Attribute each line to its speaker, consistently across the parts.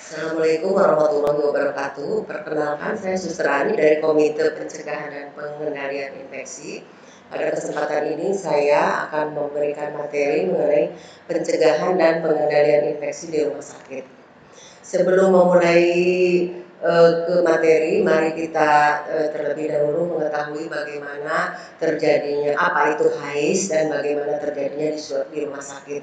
Speaker 1: Assalamualaikum warahmatullahi wabarakatuh. Perkenalkan, saya Suster Ani dari Komite Pencegahan dan Pengendalian Infeksi. Pada kesempatan ini saya akan memberikan materi mengenai pencegahan dan pengendalian infeksi di rumah sakit. Sebelum memulai ke materi, mari kita terlebih dahulu mengetahui bagaimana terjadinya apa itu HIV dan bagaimana terjadinya di rumah sakit.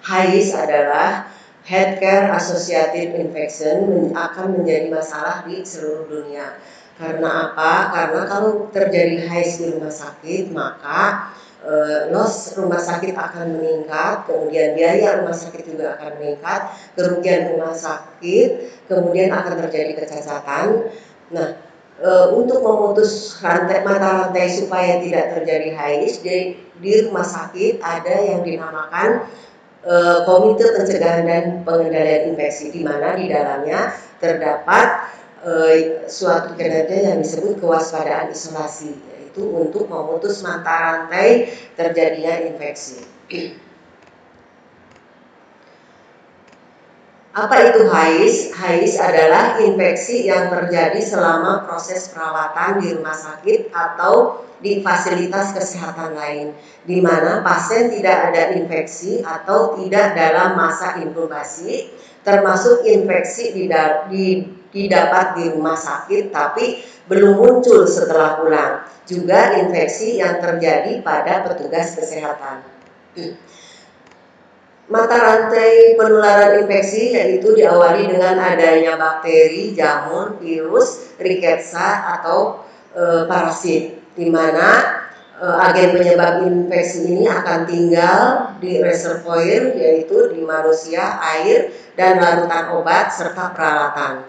Speaker 1: HIV adalah Healthcare Associated Infection, akan menjadi masalah di seluruh dunia. Karena apa? Karena kalau terjadi HIV di rumah sakit, maka loss rumah sakit akan meningkat, kemudian biaya rumah sakit juga akan meningkat, kerugian rumah sakit, kemudian akan terjadi kecacatan. Nah, untuk memutus mata rantai supaya tidak terjadi HIV di rumah sakit ada yang dinamakan Komite Pencegahan dan Pengendalian Infeksi, di mana di dalamnya terdapat suatu kinerja yang disebut kewaspadaan isolasi, yaitu untuk memutus mata rantai terjadinya infeksi. Apa itu HIV? HIV adalah infeksi yang terjadi selama proses perawatan di rumah sakit atau di fasilitas kesehatan lain, di mana pasien tidak ada infeksi atau tidak dalam masa inkubasi, termasuk infeksi didapat di rumah sakit tapi belum muncul setelah pulang, juga infeksi yang terjadi pada petugas kesehatan. Mata rantai penularan infeksi yaitu diawali dengan adanya bakteri, jamur, virus, riketsa atau parasit, di mana agen penyebab infeksi ini akan tinggal di reservoir, yaitu di manusia, air, dan larutan obat serta peralatan.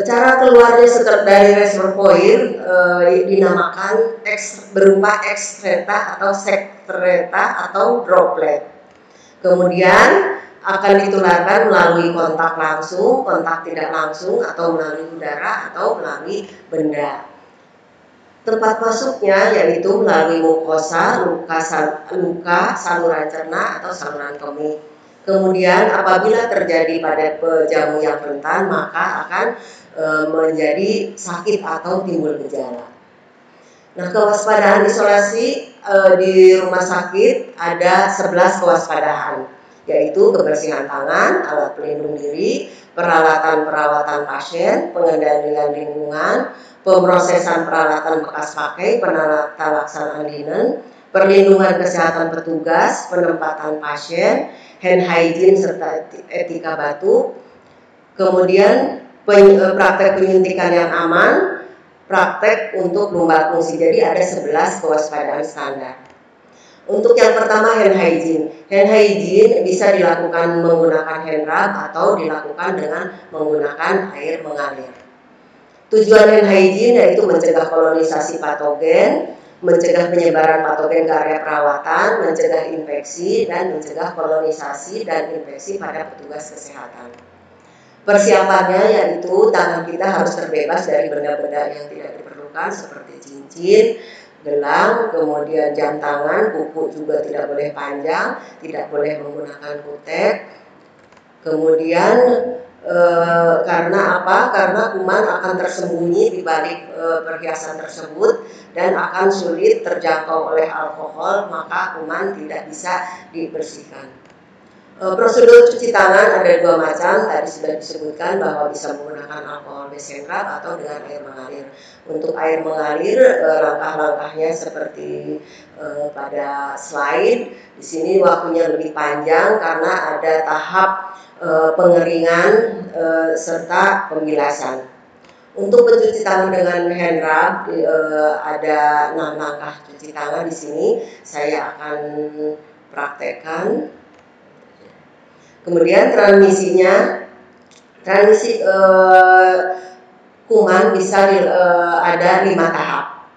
Speaker 1: Cara keluarnya dari reservoir dinamakan berupa ekstreta atau sekreta atau droplet. Kemudian akan ditularkan melalui kontak langsung, kontak tidak langsung, atau melalui udara atau melalui benda. Tempat masuknya yaitu melalui mukosa, luka, saluran cerna atau saluran kemih. Kemudian apabila terjadi pada jamu yang rentan, maka akan menjadi sakit atau timbul gejala. Nah, kewaspadaan isolasi di rumah sakit ada 11 kewaspadaan, yaitu kebersihan tangan, alat pelindung diri, peralatan perawatan pasien, pengendalian lingkungan, pemrosesan peralatan bekas pakai, penata laksanaan linen, perlindungan kesehatan petugas, penempatan pasien, hand hygiene serta etika batuk, kemudian praktek penyuntikan yang aman, praktek untuk lumba fungsi. Jadi ada 11 kewaspadaan standar. Untuk yang pertama, hand hygiene. Hand hygiene bisa dilakukan menggunakan hand rub atau dilakukan dengan menggunakan air mengalir. Tujuan hand hygiene yaitu mencegah kolonisasi patogen, mencegah penyebaran patogen ke area perawatan, mencegah infeksi, dan mencegah kolonisasi dan infeksi pada petugas kesehatan. Persiapannya yaitu tangan kita harus terbebas dari benda-benda yang tidak diperlukan seperti cincin, gelang, kemudian jam tangan, kuku juga tidak boleh panjang, tidak boleh menggunakan kutek. Kemudian karena apa? Karena kuman akan tersembunyi di balik perhiasan tersebut dan akan sulit terjangkau oleh alkohol, maka kuman tidak bisa dibersihkan. Prosedur cuci tangan ada 2 macam, tadi sudah disebutkan bahwa bisa menggunakan alkohol besenrab atau dengan air mengalir. Untuk air mengalir, langkah-langkahnya seperti pada slide. Di sini waktunya lebih panjang karena ada tahap pengeringan serta pembilasan. Untuk mencuci tangan dengan hand rub ada 6 langkah cuci tangan. Di sini saya akan praktekkan. Kemudian transmisi kuman bisa ada 5 tahap.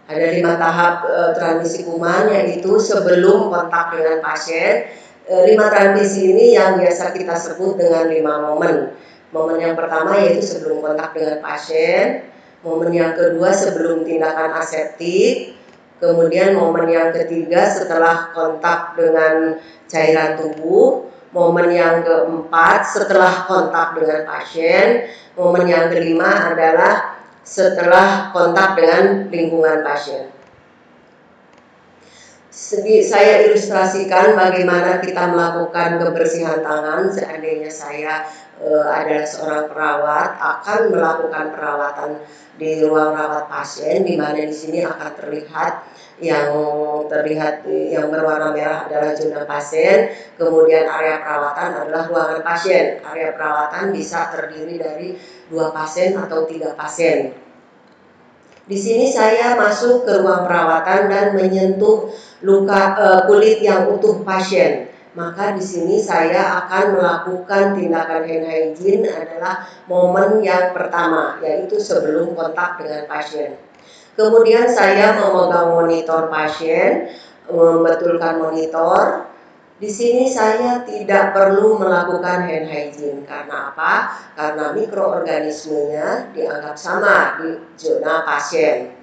Speaker 1: Ada 5 tahap transmisi kuman, yaitu sebelum kontak dengan pasien. 5 transmisi ini yang biasa kita sebut dengan 5 momen. Momen yang pertama yaitu sebelum kontak dengan pasien. Momen yang kedua sebelum tindakan aseptik. Kemudian momen yang ketiga setelah kontak dengan cairan tubuh. Momen yang keempat setelah kontak dengan pasien. Momen yang kelima adalah setelah kontak dengan lingkungan pasien. Saya ilustrasikan bagaimana kita melakukan kebersihan tangan. Seandainya saya adalah seorang perawat, akan melakukan perawatan di ruang rawat pasien, di mana di sini akan terlihat yang berwarna merah adalah zona pasien, kemudian area perawatan adalah ruangan pasien. Area perawatan bisa terdiri dari 2 pasien atau 3 pasien. Di sini saya masuk ke ruang perawatan dan menyentuh kulit yang utuh pasien. Maka di sini saya akan melakukan tindakan hand hygiene adalah momen yang pertama, yaitu sebelum kontak dengan pasien. Kemudian saya memegang monitor pasien, membetulkan monitor. Di sini saya tidak perlu melakukan hand hygiene. Karena apa? Karena mikroorganismenya dianggap sama di zona pasien.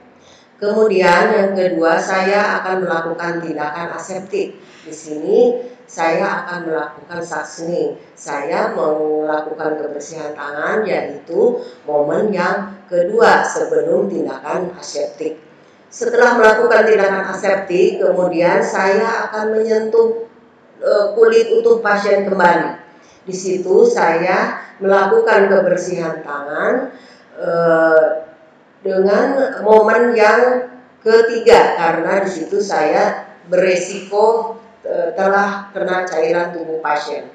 Speaker 1: Kemudian yang kedua, saya akan melakukan tindakan aseptik. Di sini saya akan melakukan suctioning. Saya melakukan kebersihan tangan, yaitu momen yang kedua sebelum tindakan aseptik. Setelah melakukan tindakan aseptik, kemudian saya akan menyentuh kulit utuh pasien kembali. Di situ saya melakukan kebersihan tangan dengan momen yang ketiga, karena di situ saya beresiko telah kena cairan tubuh pasien.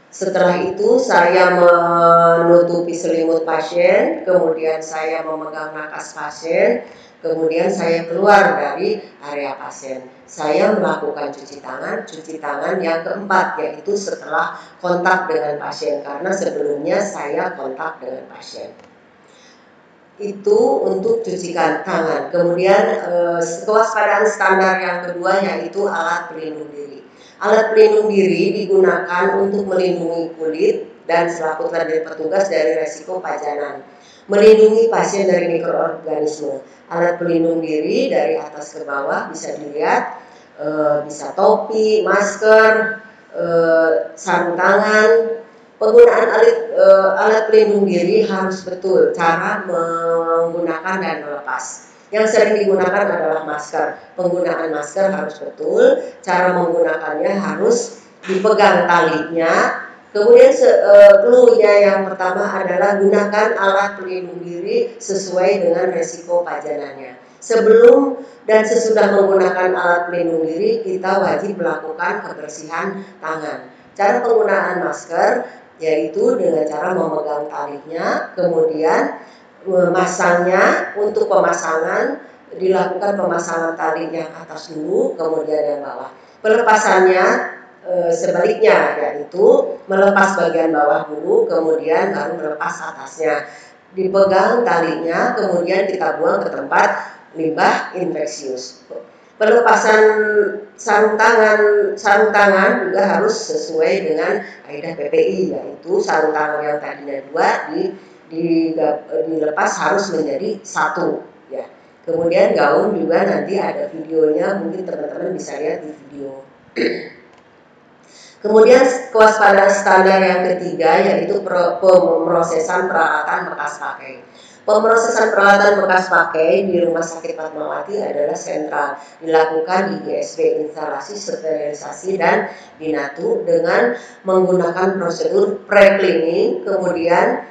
Speaker 1: Setelah itu saya menutupi selimut pasien, kemudian saya memegang napas pasien, kemudian saya keluar dari area pasien. Saya melakukan cuci tangan yang keempat, yaitu setelah kontak dengan pasien, karena sebelumnya saya kontak dengan pasien. Itu untuk cuci tangan. Kemudian kewaspadaan standar yang kedua yaitu alat pelindung diri. Alat pelindung diri digunakan untuk melindungi kulit dan selaku tadi petugas dari resiko pajanan, melindungi pasien dari mikroorganisme. Alat pelindung diri dari atas ke bawah bisa dilihat, bisa topi, masker, sarung tangan. Penggunaan alat pelindung diri harus betul, cara menggunakan dan melepas. Yang sering digunakan adalah masker. Penggunaan masker harus betul, cara menggunakannya harus dipegang talinya. Kemudian clue-nya yang pertama adalah gunakan alat pelindung diri sesuai dengan resiko pajanannya. Sebelum dan sesudah menggunakan alat pelindung diri, kita wajib melakukan kebersihan tangan. Cara penggunaan masker yaitu dengan cara memegang talinya, kemudian memasangnya. Untuk pemasangan dilakukan pemasangan tali yang atas dulu, kemudian yang bawah. Pelepasannya sebaliknya, yaitu melepas bagian bawah dulu, kemudian baru melepas atasnya. Dipegang talinya, kemudian kita buang ke tempat limbah infeksius. Pelepasan sarung tangan juga harus sesuai dengan kaidah PPI, yaitu sarung tangan yang tadinya 2 dilepas harus menjadi 1 ya. Kemudian gaun juga nanti ada videonya, mungkin teman-teman bisa lihat di video. Kemudian kewaspadaan standar yang ketiga yaitu pemrosesan peralatan bekas pakai. Pemrosesan peralatan bekas pakai di Rumah Sakit Fatmawati adalah sentral, dilakukan di GSP instalasi sterilisasi dan binatu dengan menggunakan prosedur pre-cleaning, kemudian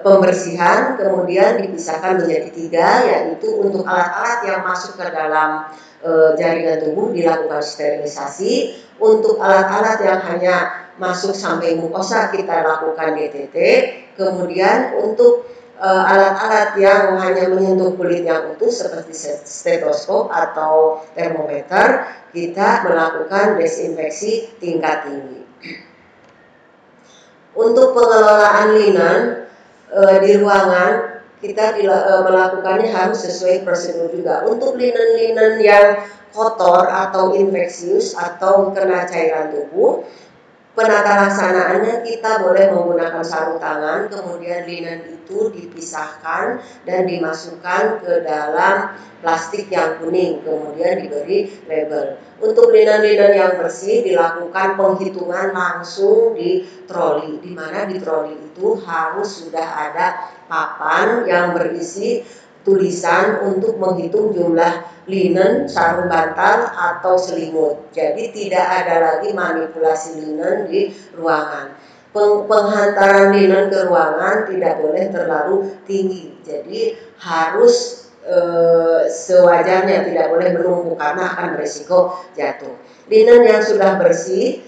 Speaker 1: pembersihan, kemudian dipisahkan menjadi 3, yaitu untuk alat-alat yang masuk ke dalam jaringan tubuh dilakukan sterilisasi. Untuk alat-alat yang hanya masuk sampai mukosa kita lakukan DTT. Kemudian untuk alat-alat yang hanya menyentuh kulit yang utuh seperti stetoskop atau termometer, kita melakukan desinfeksi tingkat tinggi. Untuk pengelolaan linen di ruangan, kita melakukannya harus sesuai prosedur juga. Untuk linen-linen yang kotor atau infeksius atau kena cairan tubuh, Penata laksanaannya kita boleh menggunakan sarung tangan, kemudian linen itu dipisahkan dan dimasukkan ke dalam plastik yang kuning, kemudian diberi label. Untuk linen-linen yang bersih dilakukan penghitungan langsung di troli, di mana di troli itu harus sudah ada papan yang berisi tulisan untuk menghitung jumlah linen, sarung bantal atau selimut. Jadi tidak ada lagi manipulasi linen di ruangan. Penghantaran linen ke ruangan tidak boleh terlalu tinggi. Jadi harus sewajarnya, tidak boleh menumpuk karena akan berisiko jatuh. Linen yang sudah bersih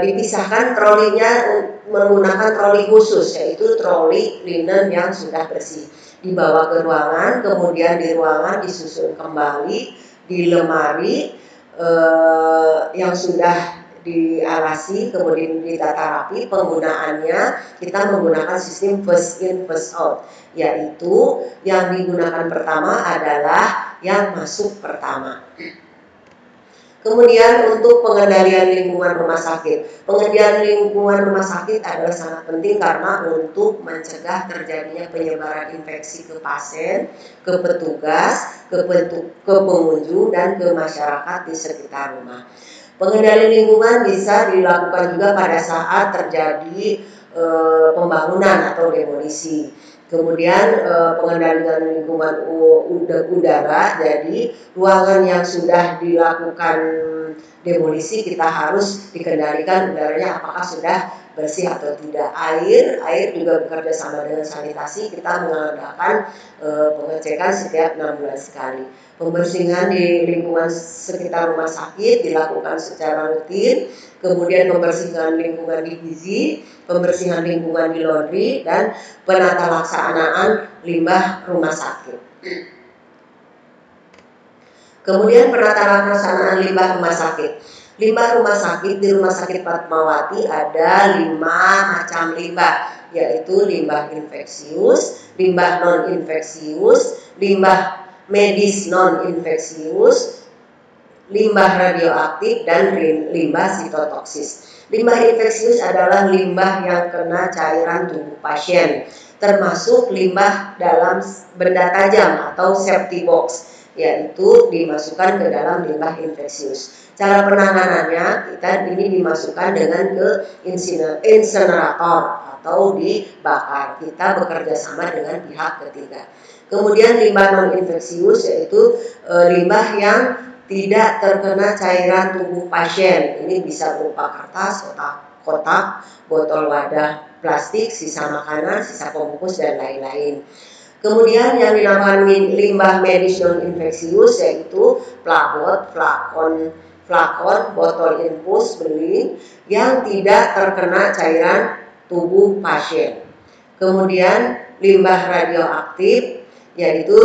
Speaker 1: dipisahkan trolinya menggunakan troli khusus, yaitu troli linen yang sudah bersih. Dibawa ke ruangan, kemudian di ruangan disusun kembali di lemari yang sudah dialasi, kemudian ditata rapi. Penggunaannya kita menggunakan sistem first in first out, yaitu yang digunakan pertama adalah yang masuk pertama. Kemudian untuk pengendalian lingkungan rumah sakit. Pengendalian lingkungan rumah sakit adalah sangat penting karena untuk mencegah terjadinya penyebaran infeksi ke pasien, ke petugas, ke pengunjung, dan ke masyarakat di sekitar rumah. Pengendalian lingkungan bisa dilakukan juga pada saat terjadi pembangunan atau demolisi. Kemudian pengendalian lingkungan udara, jadi ruangan yang sudah dilakukan demolisi kita harus dikendalikan udaranya apakah sudah bersih atau tidak. Air juga bekerja sama dengan sanitasi, kita mengadakan pengecekan setiap 6 bulan sekali. Pembersihan di lingkungan sekitar rumah sakit dilakukan secara rutin, kemudian pembersihan lingkungan di gizi, pembersihan lingkungan di laundry, dan penata laksanaan limbah rumah sakit. Kemudian penata laksanaan limbah rumah sakit. Limbah rumah sakit di Rumah Sakit Fatmawati ada 5 macam limbah, yaitu limbah infeksius, limbah non-infeksius, limbah medis non-infeksius, limbah radioaktif, dan limbah sitotoksis. Limbah infeksius adalah limbah yang kena cairan tubuh pasien, termasuk limbah dalam benda tajam atau safety box, yaitu dimasukkan ke dalam limbah infeksius. Cara penanganannya, kita ini dimasukkan dengan ke insinerator atau dibakar. Kita bekerja sama dengan pihak ketiga. Kemudian limbah non-infeksius yaitu limbah yang tidak terkena cairan tubuh pasien. Ini bisa berupa kertas, kotak, botol wadah plastik, sisa makanan, sisa pembungkus, dan lain-lain. Kemudian yang dinamakan limbah medis non-infeksius yaitu plabot, flakon, botol infus, beling yang tidak terkena cairan tubuh pasien. Kemudian limbah radioaktif yaitu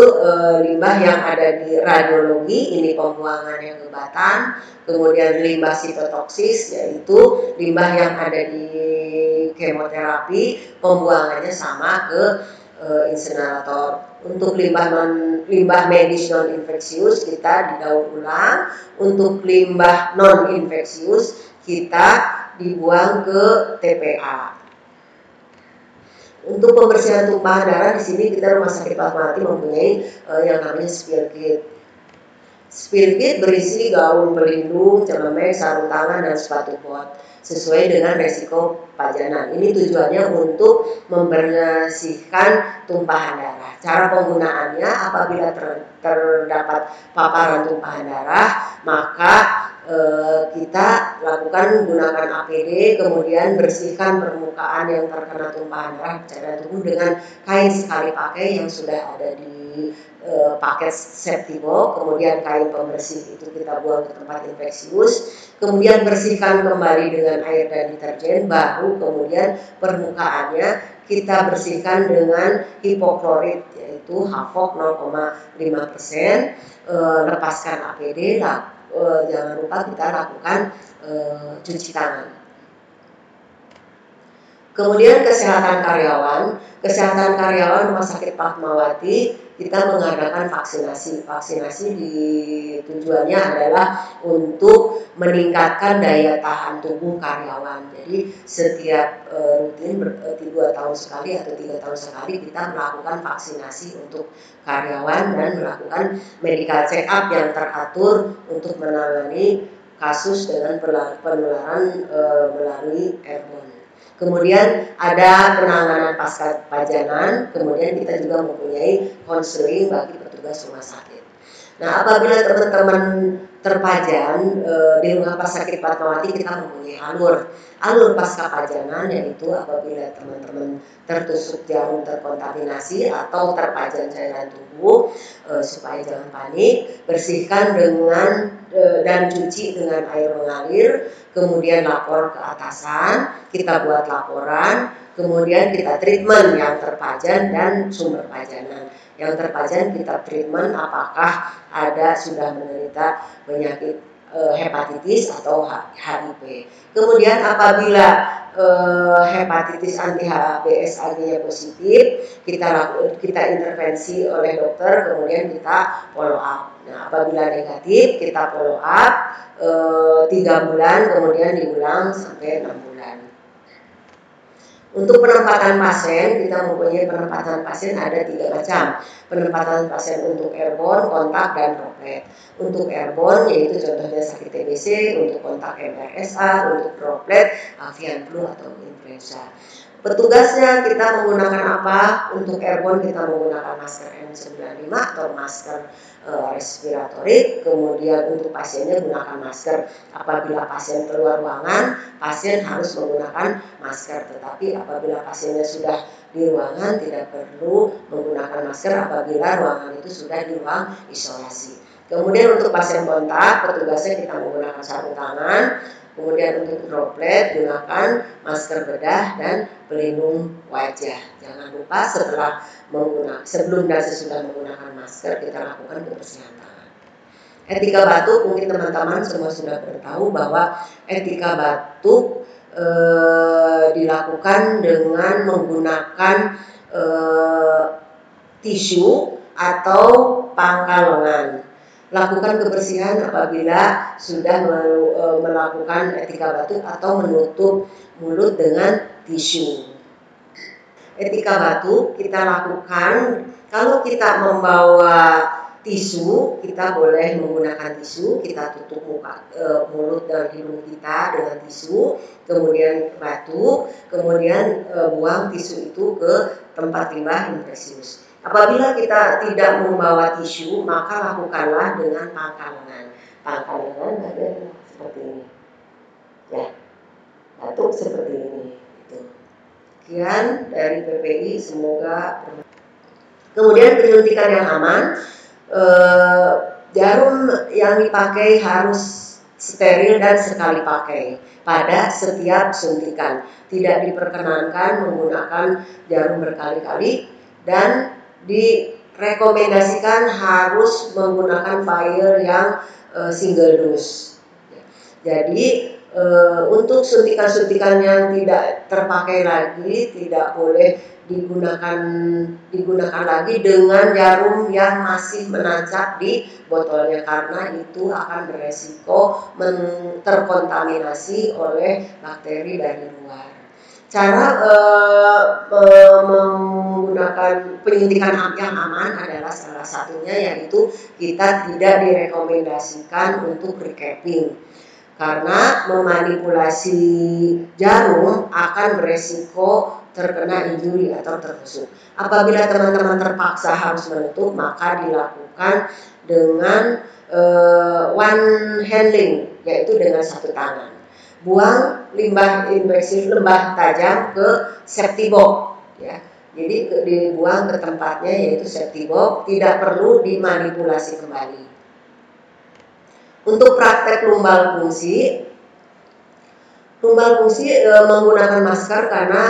Speaker 1: limbah yang ada di radiologi, ini pembuangannya ke batan. Kemudian limbah sitotoksis yaitu limbah yang ada di kemoterapi, pembuangannya sama ke insinerator. Untuk limbah medis non infeksius kita didaur ulang. Untuk limbah non infeksius kita dibuang ke TPA. Untuk pembersihan tumpahan darah di sini kita Rumah Sakit Fatmawati mempunyai yang namanya spill kit. Spill kit berisi gaun pelindung, celemek, sarung tangan, dan sepatu bot sesuai dengan resiko pajanan. Ini tujuannya untuk membersihkan tumpahan darah. Cara penggunaannya, apabila terdapat paparan tumpahan darah, maka kita lakukan gunakan APD, kemudian bersihkan permukaan yang terkena tumpahan darah cairan tubuh dengan kain sekali pakai yang sudah ada di paket safety box. Kemudian kain pembersih itu kita buang ke tempat infeksius, kemudian bersihkan kembali dengan air dan deterjen, baru kemudian permukaannya kita bersihkan dengan hipoklorit yaitu HAFOK 0,5%. Lepaskan APD, jangan lupa kita lakukan cuci tangan. Kemudian kesehatan karyawan Rumah Sakit Fatmawati kita mengadakan vaksinasi. Vaksinasi tujuannya adalah untuk meningkatkan daya tahan tubuh karyawan. Jadi setiap rutin 2 tahun sekali atau 3 tahun sekali kita melakukan vaksinasi untuk karyawan dan melakukan medical check up yang teratur untuk menangani kasus dengan penularan melalui airborne. Kemudian ada penanganan pasca pajanan, kemudian kita juga mempunyai konseling bagi petugas rumah sakit. Nah, apabila teman-teman terpajan di Rumah Sakit Fatmawati, kita mempunyai alur pasca pajanan, yaitu apabila teman-teman tertusuk jarum terkontaminasi atau terpajan cairan tubuh, supaya jangan panik, bersihkan dengan dan cuci dengan air mengalir, kemudian lapor ke atasan, kita buat laporan, kemudian kita treatment yang terpajan dan sumber pajanan. Yang terpajan kita treatment apakah sudah menderita penyakit hepatitis atau HIV. Kemudian apabila hepatitis anti-HBsAg-nya positif, kita intervensi oleh dokter, kemudian kita follow up. Nah, apabila negatif, kita follow up 3 bulan, kemudian diulang sampai 6 bulan. Untuk penempatan pasien, kita mempunyai penempatan pasien ada 3 macam. Penempatan pasien untuk airborne, kontak, dan droplet. Untuk airborne yaitu contohnya sakit TBC, untuk kontak MRSA, untuk droplet avian flu atau influenza. Petugasnya kita menggunakan apa? Untuk airborne kita menggunakan masker N95 atau masker respiratorik. Kemudian untuk pasiennya gunakan masker. Apabila pasien keluar ruangan, pasien harus menggunakan masker. Tetapi apabila pasiennya sudah di ruangan, tidak perlu menggunakan masker apabila ruangan itu sudah di ruang isolasi. Kemudian untuk pasien kontak, petugasnya kita menggunakan sarung tangan. Kemudian untuk droplet gunakan masker bedah dan pelindung wajah. Jangan lupa sebelum dan sesudah menggunakan masker kita lakukan kebersihan tangan. Etika batuk, mungkin teman-teman semua sudah bertahu bahwa etika batuk dilakukan dengan menggunakan tisu atau pangkal lengan. Lakukan kebersihan apabila sudah melakukan etika batuk atau menutup mulut dengan tisu. Etika batuk kita lakukan kalau kita membawa tisu, kita boleh menggunakan tisu, kita tutup mulut dan hidung kita dengan tisu, kemudian batuk, kemudian buang tisu itu ke tempat limbah infeksius. Apabila kita tidak membawa tisu, maka lakukanlah dengan pangkal lengan. Pangkal lengan ada seperti ini, ya, batuk seperti ini. Gitu. Sekian dari PPI, semoga. Kemudian penyuntikan yang aman, jarum yang dipakai harus steril dan sekali pakai pada setiap suntikan. Tidak diperkenankan menggunakan jarum berkali-kali dan direkomendasikan harus menggunakan vial yang single dose. Jadi untuk suntikan-suntikan yang tidak terpakai lagi tidak boleh digunakan lagi dengan jarum yang masih menancap di botolnya, karena itu akan beresiko terkontaminasi oleh bakteri dari luar. Cara menggunakan penyuntikan yang aman adalah salah satunya yaitu kita tidak direkomendasikan untuk recapping, karena memanipulasi jarum akan beresiko terkena injuri atau tertusuk. Apabila teman-teman terpaksa harus menutup, maka dilakukan dengan one handling, yaitu dengan satu tangan. Buang limbah invasif, limbah tajam ke safety box, ya. Jadi dibuang ke tempatnya yaitu safety box, tidak perlu dimanipulasi kembali. Untuk praktek lumbal fungsi, Lumbal fungsi menggunakan masker karena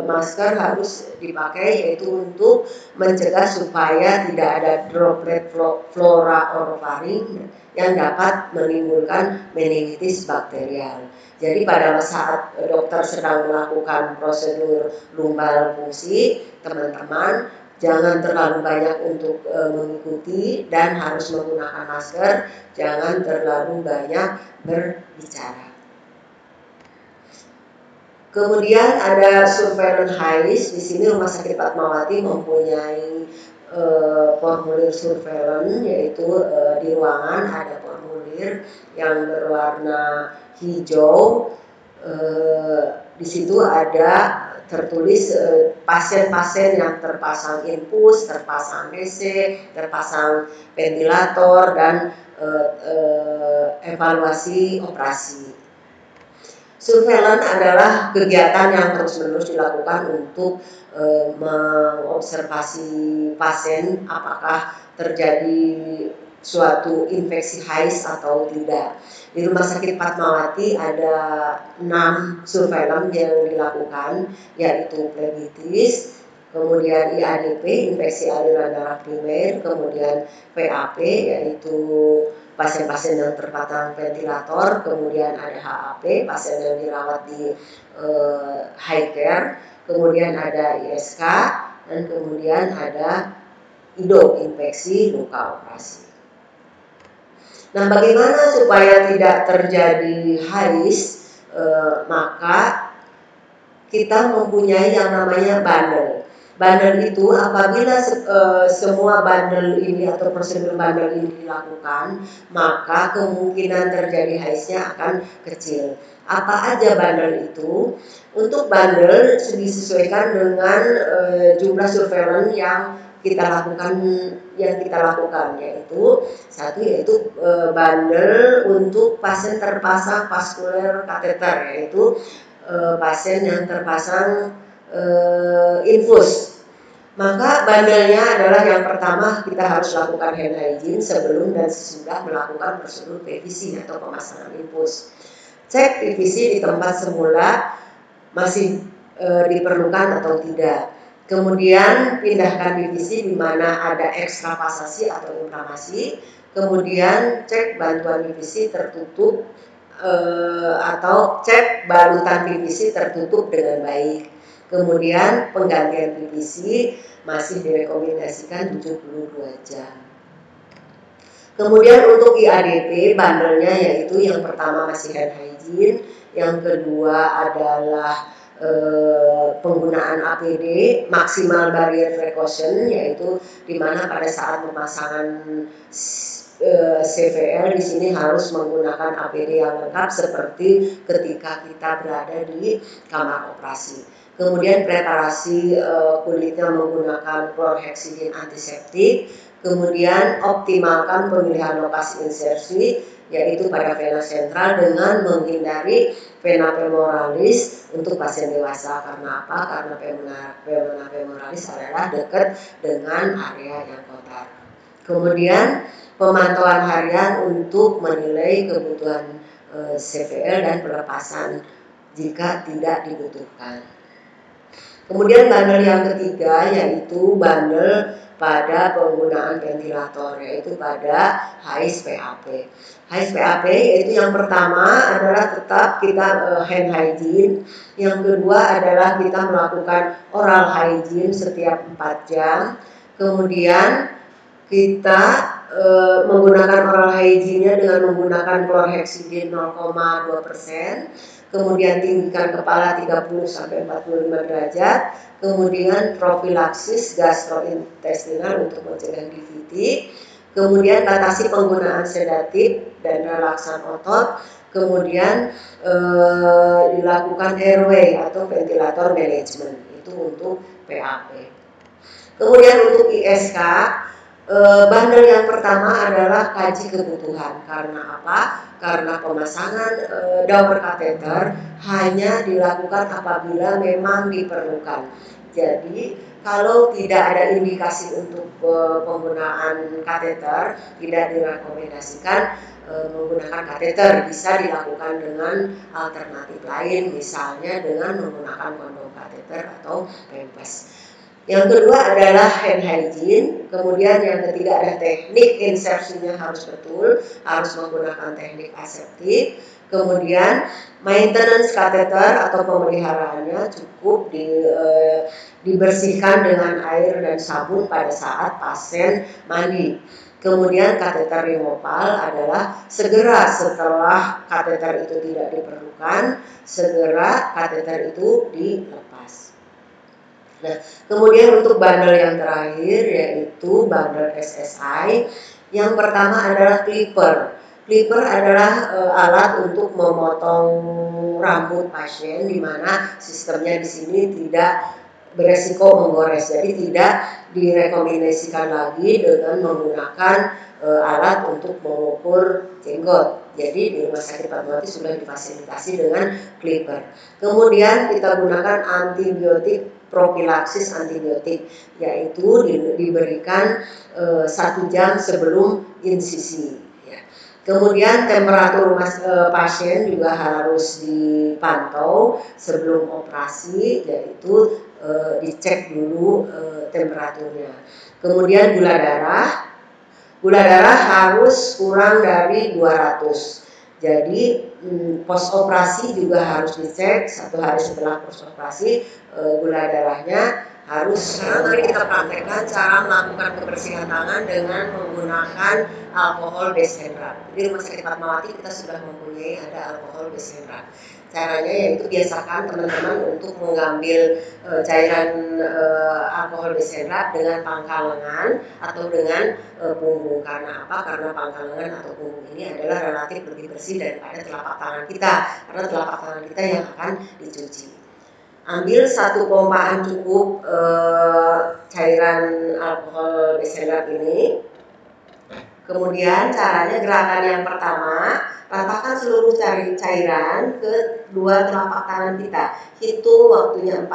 Speaker 1: masker harus dipakai yaitu untuk mencegah supaya tidak ada droplet flora orofaring yang dapat menimbulkan meningitis bakterial. Jadi pada saat dokter sedang melakukan prosedur lumbal fungsi, teman-teman jangan terlalu banyak untuk mengikuti dan harus menggunakan masker, jangan terlalu banyak berbicara. Kemudian ada surveillance HIS. Di sini Rumah Sakit Fatmawati mempunyai formulir surveillance, yaitu di ruangan ada formulir yang berwarna hijau. Di situ ada tertulis pasien-pasien yang terpasang infus, terpasang DC, terpasang ventilator, dan evaluasi operasi. Surveillance adalah kegiatan yang terus-menerus dilakukan untuk mengobservasi pasien apakah terjadi suatu infeksi HIS atau tidak. Di Rumah Sakit Fatmawati ada 6 surveillance yang dilakukan, yaitu phlebitis, kemudian IADP, infeksi aliran darah primer, kemudian PAP, yaitu pasien-pasien yang terpasang ventilator, kemudian ada HAP, pasien yang dirawat di high care, kemudian ada ISK, dan kemudian ada IDO, infeksi luka operasi. Nah, bagaimana supaya tidak terjadi HIS? Maka kita mempunyai yang namanya bundle. Bundle itu apabila semua bundle ini atau prosedur bundle ini dilakukan, maka kemungkinan terjadi HIS-nya akan kecil. Apa aja bundle itu? Untuk bundle disesuaikan dengan jumlah surveillance yang kita lakukan, yaitu satu yaitu bundle untuk pasien terpasang vaskular kateter, yaitu pasien yang terpasang infus. Maka bandelnya adalah yang pertama kita harus lakukan hand hygiene sebelum dan sesudah melakukan prosedur PVC atau pemasangan infus. Cek PVC di tempat semula masih diperlukan atau tidak. Kemudian pindahkan PVC di mana ada ekstravasasi atau inflamasi. Kemudian cek bantuan PVC tertutup atau cek balutan PVC tertutup dengan baik. Kemudian penggantian PVC masih direkomendasikan 72 jam. Kemudian untuk IADP bandelnya yaitu yang pertama masih hand hygiene, yang kedua adalah penggunaan APD maksimal barrier precaution, yaitu di mana pada saat pemasangan CVL di sini harus menggunakan APD yang lengkap seperti ketika kita berada di kamar operasi. Kemudian preparasi kulitnya menggunakan chlorhexidine antiseptik. Kemudian optimalkan pemilihan lokasi insersi, yaitu pada vena sentral dengan menghindari vena femoralis untuk pasien dewasa. Karena apa? Karena vena femoralis adalah dekat dengan area yang kotor. Kemudian pemantauan harian untuk menilai kebutuhan CVL dan pelepasan jika tidak dibutuhkan. Kemudian bundle yang ketiga yaitu bundle pada penggunaan ventilator, yaitu pada HIS PAP. HIS PAP yaitu yang pertama adalah tetap kita hand hygiene, yang kedua adalah kita melakukan oral hygiene setiap 4 jam. Kemudian kita menggunakan oral hygiene-nya dengan menggunakan chlorhexidine 0,2%. Kemudian tinggikan kepala 30-45 derajat, kemudian profilaksis gastrointestinal untuk mencegah DVT, kemudian batasi penggunaan sedatif dan relaksan otot, kemudian dilakukan airway atau ventilator management, itu untuk PAP. Kemudian untuk ISK, bundle yang pertama adalah kaji kebutuhan. Karena apa? Karena pemasangan Dower kateter hanya dilakukan apabila memang diperlukan. Jadi kalau tidak ada indikasi untuk penggunaan kateter, tidak direkomendasikan menggunakan kateter. Bisa dilakukan dengan alternatif lain, misalnya dengan menggunakan kondom kateter atau pampers. Yang kedua adalah hand hygiene. Kemudian yang ketiga ada teknik insersinya harus betul, harus menggunakan teknik aseptik. Kemudian maintenance kateter atau pemeliharaannya cukup dibersihkan dengan air dan sabun pada saat pasien mandi. Kemudian kateter removal adalah segera setelah kateter itu tidak diperlukan, segera kateter itu dilepas. Nah, kemudian untuk bundle yang terakhir yaitu bundle SSI. Yang pertama adalah clipper. Clipper adalah alat untuk memotong rambut pasien, di mana sistemnya di sini tidak beresiko menggores. Jadi tidak direkomendasikan lagi dengan menggunakan alat untuk mengukur jenggot. Jadi di Rumah Sakit Fatmawati sudah difasilitasi dengan clipper. Kemudian kita gunakan antibiotik profilaksis antibiotik, yaitu diberikan 1 jam sebelum insisi. Kemudian temperatur pasien juga harus dipantau sebelum operasi, yaitu dicek dulu temperaturnya. Kemudian gula darah harus kurang dari 200. Jadi pos operasi juga harus dicek 1 hari setelah pos operasi, gula darahnya harus. Sekarang tadi kita praktekkan cara melakukan kebersihan tangan dengan menggunakan alkohol base hand rub. Di Rumah Sakit Fatmawati kita sudah mempunyai ada alkohol base hand rub. Caranya yaitu biasakan teman-teman untuk mengambil cairan alkohol base hand rub dengan pangkal lengan atau dengan punggung. Karena apa? Karena pangkal lengan atau punggung ini adalah relatif lebih bersih daripada telapak tangan kita, karena telapak tangan kita yang akan dicuci. Ambil 1 pompaan cukup cairan alkohol base hand rub ini. Kemudian caranya, gerakan yang pertama, ratakan seluruh cairan ke 2 telapak tangan kita. Hitung waktunya 4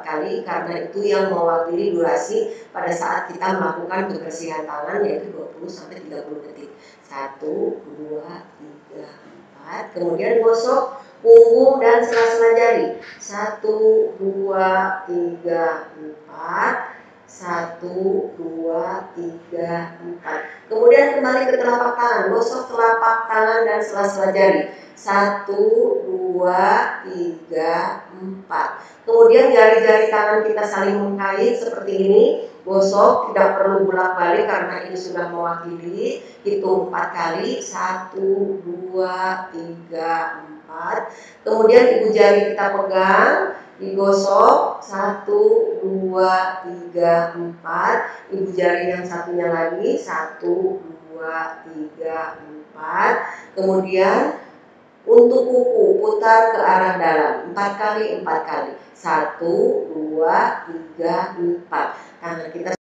Speaker 1: kali, karena itu yang mewakili durasi pada saat kita melakukan kebersihan tangan, yaitu 20-30 detik. 1, 2, 3, 4. Kemudian gosok punggung dan sela-sela jari. 1, 2, 3, 4. 1, 2, 3, 4. Kemudian kembali ke telapak tangan, gosok telapak tangan dan sela-sela jari. 1, 2, 3, 4. Kemudian jari-jari tangan kita saling mengkait seperti ini. Gosok, tidak perlu bolak-balik karena ini sudah mewakili. Hitung 4 kali. 1, 2, 3, 4. Kemudian ibu jari kita pegang, digosok. 1, 2, 3, 4. Ibu jari yang satunya lagi. 1, 2, 3, 4. Kemudian untuk kuku putar ke arah dalam 4 kali. 1, 2, 3, 4. Tangan kita